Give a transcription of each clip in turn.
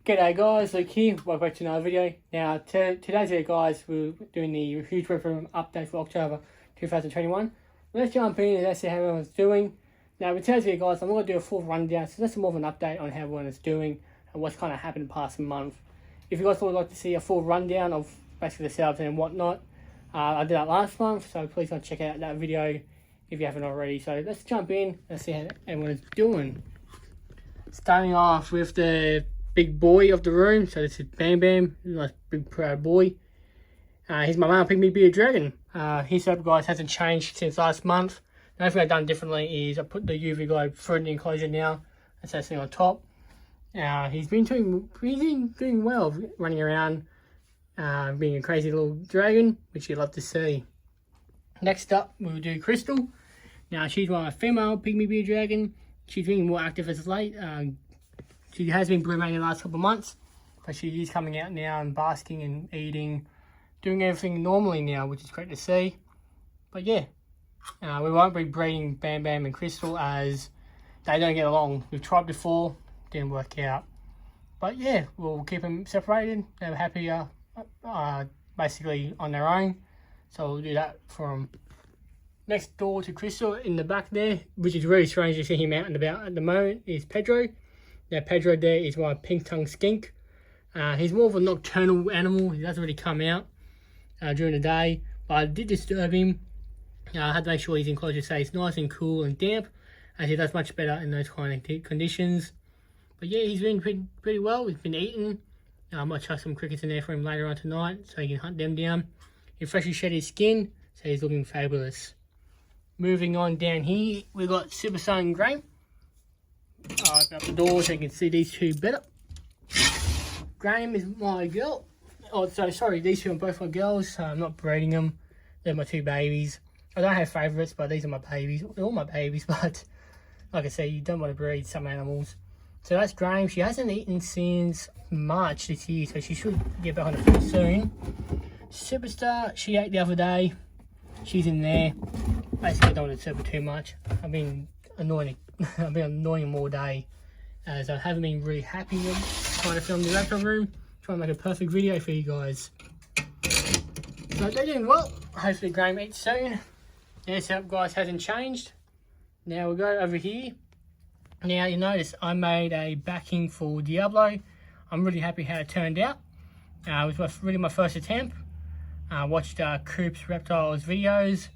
G'day guys, Luke here, welcome back to another video. Now today's video guys, we're doing the huge Reptile update for October 2021. Let's jump in and let's see how everyone's doing. Now with today's video guys, I'm going to do a full rundown, so that's more of an update on how everyone is doing and what's kind of happened the past month. If you guys would like to see a full rundown of basically the setups and whatnot, I did that last month, so please go check out that video if you haven't already. So let's jump in and see how everyone is doing. Starting off with the big boy of the room, so this is Bam Bam, nice big proud boy. He's my mum pygmy bearded dragon. His setup guys hasn't changed since last month. The only thing I've done differently is I put the UV globe through the enclosure now, and so sitting on top. He's been doing well, running around, being a crazy little dragon, which you'd love to see. Next up, we'll do Crystal. Now she's my female pygmy bearded dragon. She's been more active as of late. She has been blooming the last couple of months, but she is coming out now and basking and eating, doing everything normally now, which is great to see. But yeah, we won't be breeding Bam Bam and Crystal as they don't get along. We've tried before, didn't work out. But yeah, we'll keep them separated. They're happier, basically on their own. So we'll do that for them. Next door to Crystal in the back there, which is really strange to see him out and about at the moment, is Pedro. Now Pedro there is my pink tongue skink. He's more of a nocturnal animal. He doesn't really come out during the day, but I did disturb him. I had to make sure his enclosure stays nice and cool and damp, as he does much better in those kind of conditions. But yeah, he's been pretty well. He's been eating. I might chuck some crickets in there for him later on tonight so he can hunt them down. He freshly shed his skin, so he's looking fabulous. Moving on down here, we've got Superstar and Graham. I'll open up the door so you can see these two better. Graham is my girl. Oh, so sorry, these two are both my girls. I'm not breeding them. They're my two babies. I don't have favourites, but these are my babies. They're all my babies, but like I say, you don't want to breed some animals. So that's Graham. She hasn't eaten since March this year, so she should get back on the food soon. Superstar, she ate the other day. She's in there. Basically, I don't want to disturb her too much. I've been annoying them all day, as I haven't been really happy with trying to film the Reptile room, trying to make a perfect video for you guys. So they're doing well. Hopefully Graham eats soon. Their setup guys hasn't changed. Now we'll go over here. Now you notice I made a backing for Diablo. I'm really happy how it turned out. It was really my first attempt. I watched Coop's Reptiles videos.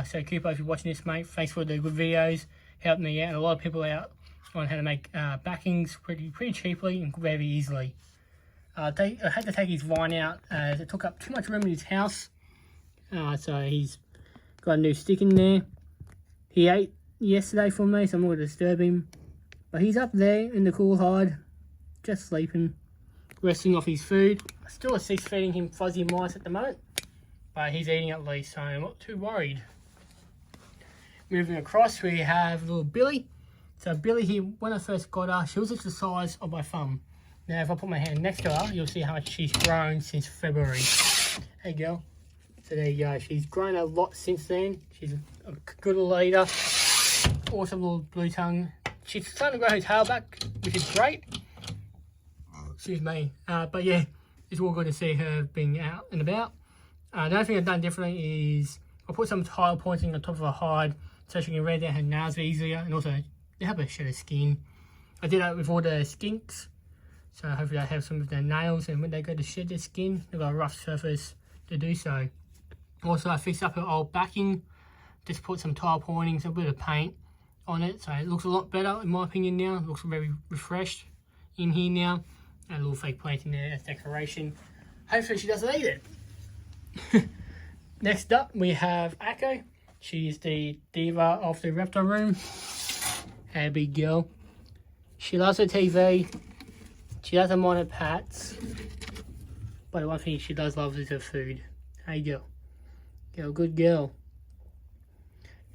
So Cooper, if you're watching this, mate, thanks for the good videos. Helped me out, and a lot of people out on how to make backings pretty cheaply and very easily. I had to take his vine out as it took up too much room in his house. So he's got a new stick in there. He ate yesterday for me, so I'm not going to disturb him. But he's up there in the cool hide, just sleeping, resting off his food. I still assist feeding him fuzzy mice at the moment, but he's eating at least, so I'm not too worried. Moving across, we have little Billy. So Billy here, when I first got her, she was just the size of my thumb. Now if I put my hand next to her, you'll see how much she's grown since February. Hey girl. So there you go, she's grown a lot since then. She's a good little eater. Awesome little blue tongue. She's starting to grow her tail back, which is great. Excuse me. But yeah, it's all good to see her being out and about. The only thing I've done differently is I put some tile pointing on top of her hide so she can wear down her nails easier, and also they have a shed of skin. I did that with all the Skinks, so hopefully they have some of their nails, and when they go to shed their skin, they've got a rough surface to do so. Also, I fixed up her old backing, just put some tile pointings, a bit of paint on it, so it looks a lot better in my opinion now. It looks very refreshed in here now. And a little fake plant in there as decoration. Hopefully she doesn't eat it. Next up, we have Akko. She's the diva of the Reptile room. Hey, big girl. She loves her TV. She doesn't mind her pets. But the one thing she does love is her food. Hey, girl. Girl, good girl.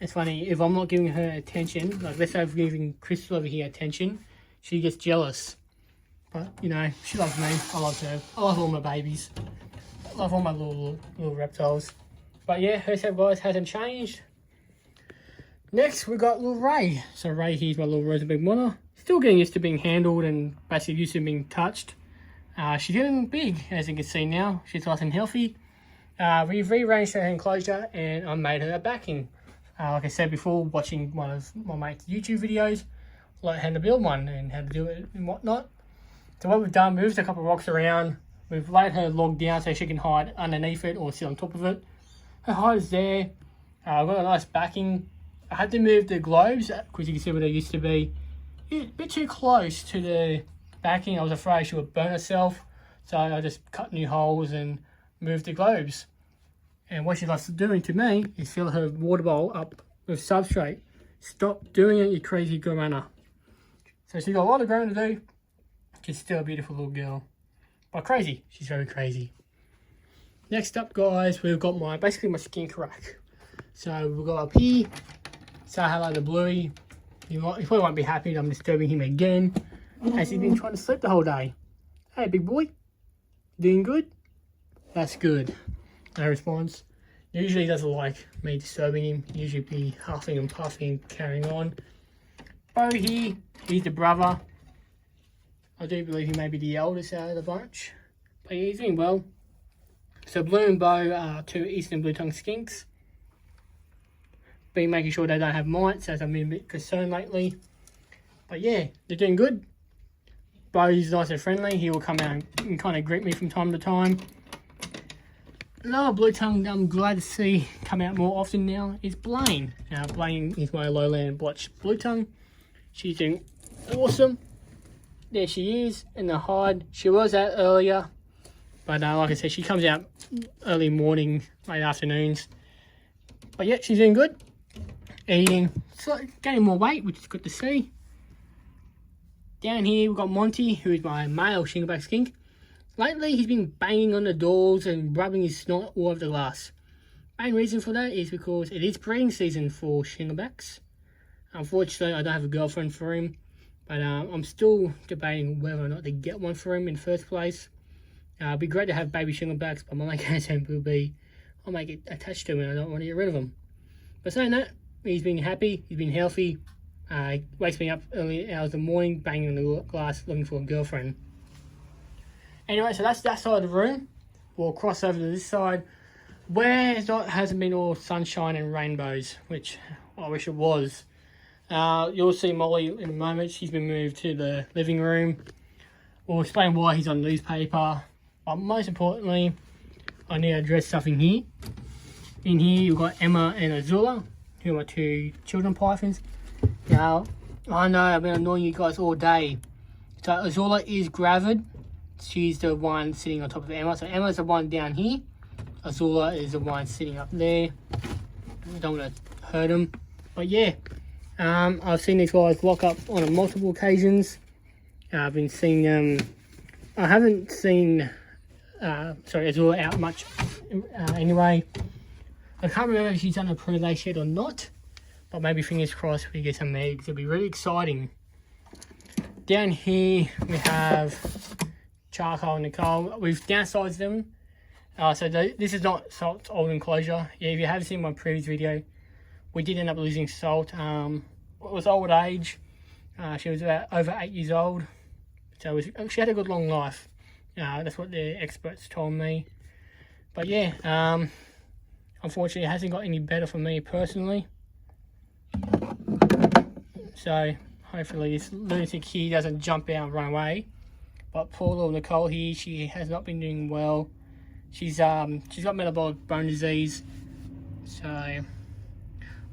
It's funny, if I'm not giving her attention, like let's say I'm giving Crystal over here attention, she gets jealous. But, you know, she loves me. I love her. I love all my babies. I love all my little reptiles. But yeah, her setup guys hasn't changed. Next, we got little Ray. So Ray here's my little Rosenberg Mono. Still getting used to being handled and basically used to being touched. She's getting big, as you can see now. She's nice and healthy. We've rearranged her enclosure and I made her a backing. Like I said before, watching one of my mate's YouTube videos, like how to build one and how to do it and whatnot. So what we've done, moved a couple of rocks around. We've laid her log down so she can hide underneath it or sit on top of it. Her hide is there. I've got a nice backing. I had to move the globes because you can see where they used to be. A bit too close to the backing. I was afraid she would burn herself. So I just cut new holes and moved the globes. And what she likes to do to me is fill her water bowl up with substrate. Stop doing it, you crazy goanna. So she's got a lot of growing to do. She's still a beautiful little girl. But crazy, she's very crazy. Next up, guys, we've got basically my skink rack. So we've got up here, say hello to Bluey. He probably won't be happy that I'm disturbing him again, as he's been trying to sleep the whole day. Hey, big boy, doing good? That's good. No response. Usually he doesn't like me disturbing him. He usually be huffing and puffing, carrying on. Bo here, he's the brother. I do believe he may be the eldest out of the bunch, but he's doing well. So Blue and Bo are two Eastern Blue Tongue skinks. Been making sure they don't have mites, as I've been a bit concerned lately. But yeah, they're doing good. Bo's nice and friendly. He will come out and kind of greet me from time to time. Another Blue Tongue I'm glad to see come out more often now is Blaine. Now Blaine is my lowland blotch Blue Tongue. She's doing awesome. There she is in the hide. She was out earlier, but like I said, she comes out early morning, late afternoons. But yeah, she's doing good. Eating, so gaining more weight, which is good to see. Down here we've got Monty, who is my male shingleback skink. Lately he's been banging on the doors and rubbing his snot all over the glass. Main reason for that is because it is breeding season for shinglebacks. Unfortunately, I don't have a girlfriend for him, but I'm still debating whether or not to get one for him in the first place. It'd be great to have baby shinglebacks, but my main concern will be I might get attached to him and I don't want to get rid of him. But saying that, he's been happy, he's been healthy. He wakes me up early hours of the morning, banging on the glass, looking for a girlfriend. Anyway, so that's that side of the room. We'll cross over to this side, where it hasn't been all sunshine and rainbows, which I wish it was. You'll see Molly in a moment. She's been moved to the living room. We'll explain why he's on newspaper. But most importantly, I need to address something here. In here, you've got Emma and Azula, who are my two children pythons. Now, I know I've been annoying you guys all day. So Azula is gravid. She's the one sitting on top of Emma. So Emma's the one down here. Azula is the one sitting up there. I don't want to hurt them. But yeah, I've seen these guys lock up on multiple occasions. I've been seeing them. I haven't seen Azula out much anyway. I can't remember if she's done a pre-lay shed or not, but maybe fingers crossed we get some eggs. It'll be really exciting. Down here we have Charcoal and Nicole. We've downsized them. So this is not Salt's old enclosure. Yeah, if you haven't seen my previous video, we did end up losing Salt. It was old age. She was about over 8 years old. So she had a good long life. That's what the experts told me. But yeah, unfortunately it hasn't got any better for me personally. So hopefully this lunatic here doesn't jump out and run away. But poor little Nicole here, she has not been doing well. She's got metabolic bone disease. So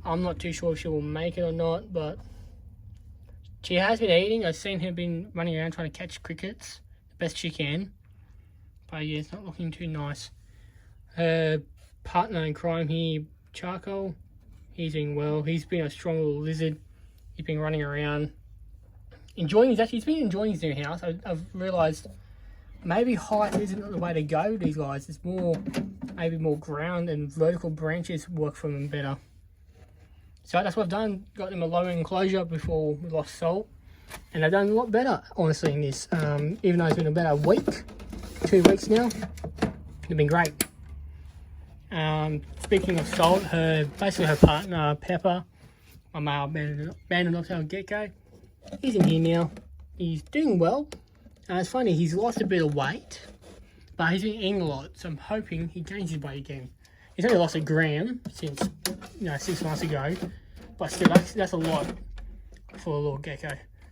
I'm not too sure if she will make it or not, but she has been eating. I've seen her been running around trying to catch crickets the best she can. But yeah, it's not looking too nice. Her partner in crime here, Charcoal, he's doing well. He's been a strong little lizard. He's been running around, enjoying he's been enjoying his new house. I've realised maybe height isn't the way to go with these guys. It's maybe more ground and vertical branches work for them better. So that's what I've done. Got them a lower enclosure before we lost Salt. And they've done a lot better, honestly, in this. Even though it's been about a week, 2 weeks now, they've been great. Speaking of Salt, basically her partner, Pepper, my male banded nocturnal gecko, he's in here now. He's doing well. It's funny, he's lost a bit of weight, but he's been eating a lot, so I'm hoping he gains his weight again. He's only lost 1 gram since 6 months ago, but still, that's a lot for a little gecko.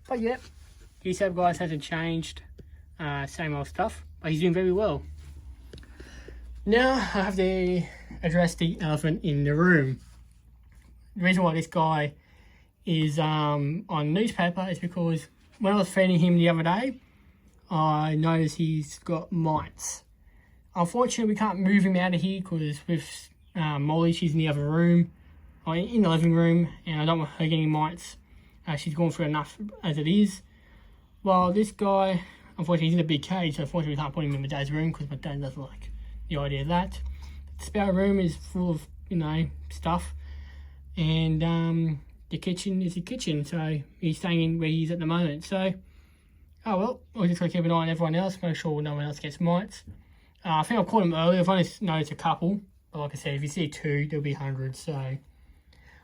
But yep, his setup, guys, hasn't changed. Same old stuff, but he's doing very well. Now I have to address the elephant in the room. The reason why this guy is on newspaper is because when I was feeding him the other day, I noticed he's got mites. Unfortunately, we can't move him out of here because with Molly, she's in the other room, or in the living room, and I don't want her getting mites. She's gone through enough as it is. Well, this guy, unfortunately, he's in a big cage, so unfortunately we can't put him in my dad's room because my dad doesn't like the idea of that. The spare room is full of, stuff, and the kitchen is the kitchen, so he's staying in where he's at the moment. So, oh well, we'll just gotta keep an eye on everyone else, make sure no one else gets mites. I think I caught him earlier. I've only noticed a couple, but like I said, if you see 2, there'll be hundreds. So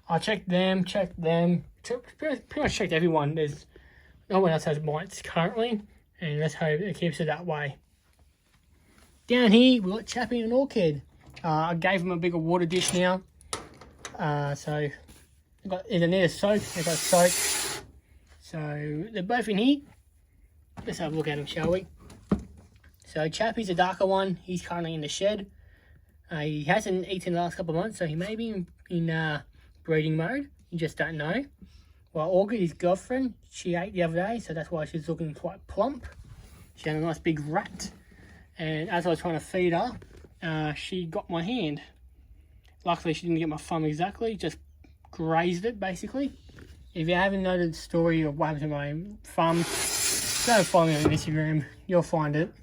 I checked them, pretty much checked everyone. There's no one else has mites currently, and let's hope it keeps it that way. Down here, we've got Chappie and Orchid. I gave them a bigger water dish now. So they need a soak. They've got soak. So they're both in here. Let's have a look at them, shall we? So Chappie's a darker one. He's currently in the shed. He hasn't eaten the last couple of months, so he may be in breeding mode. You just don't know. Well, Orchid, his girlfriend, she ate the other day, so that's why she's looking quite plump. She had a nice big rat. And as I was trying to feed her, she got my hand. Luckily, she didn't get my thumb exactly, just grazed it, basically. If you haven't noted the story of what happened to my thumb, go follow me on Instagram, you'll find it.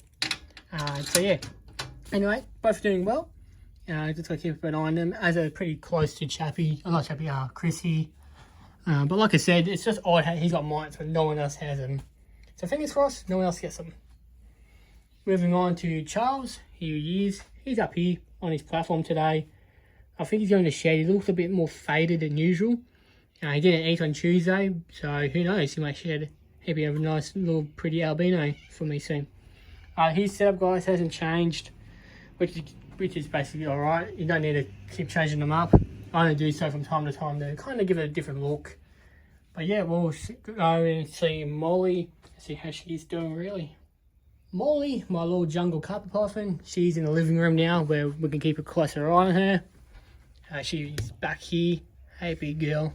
So yeah, anyway, both doing well. Just gotta keep an eye on them, as they're pretty close to Chappie. Not Chappie, Chrissy. But like I said, it's just odd how he's got mites, but no one else has them. So fingers crossed, no one else gets them. Moving on to Charles, here he is. He's up here on his platform today. I think he's going to shed. He looks a bit more faded than usual. He didn't eat on Tuesday, so who knows, he might shed. He'll be a nice little pretty albino for me soon. His setup, guys, hasn't changed, which is basically alright. You don't need to keep changing them up. I only do so from time to time to kind of give it a different look. But yeah, we'll go and see Molly, see how she's doing really. Molly, my little jungle carpet python, she's in the living room now where we can keep a closer eye on her. She's back here. Hey, big girl.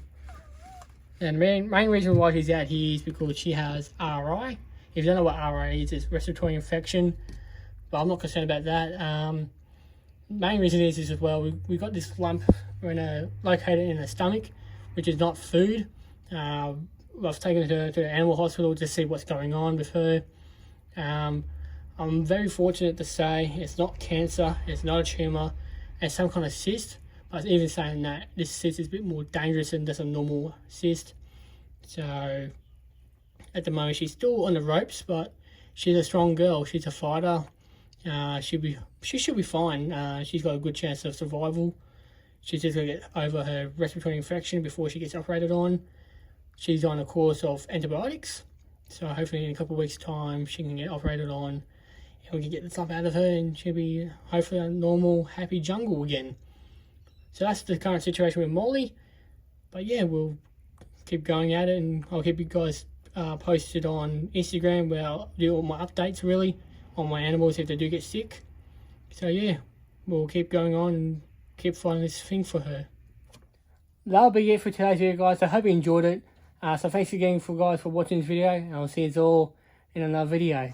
And the main reason why she's out here is because she has RI. If you don't know what RI is, it's respiratory infection. But I'm not concerned about that. Main reason is as well, we got this lump located in her stomach, which is not food. I've taken her to the animal hospital to see what's going on with her. I'm very fortunate to say it's not cancer, it's not a tumour, it's some kind of cyst. But even saying that, this cyst is a bit more dangerous than just a normal cyst. So at the moment she's still on the ropes, but she's a strong girl, she's a fighter. She should be fine. She's got a good chance of survival. She's just going to get over her respiratory infection before she gets operated on. She's on a course of antibiotics, so hopefully in a couple of weeks' time she can get operated on and we can get the stuff out of her and she'll be hopefully a normal, happy jungle again. So that's the current situation with Molly. But yeah, we'll keep going at it, and I'll keep you guys posted on Instagram where I'll do all my updates really on my animals if they do get sick. So yeah, we'll keep going on and keep finding this thing for her. That'll be it for today's video, guys. I hope you enjoyed it. So thanks again for watching this video, and I'll see you all in another video.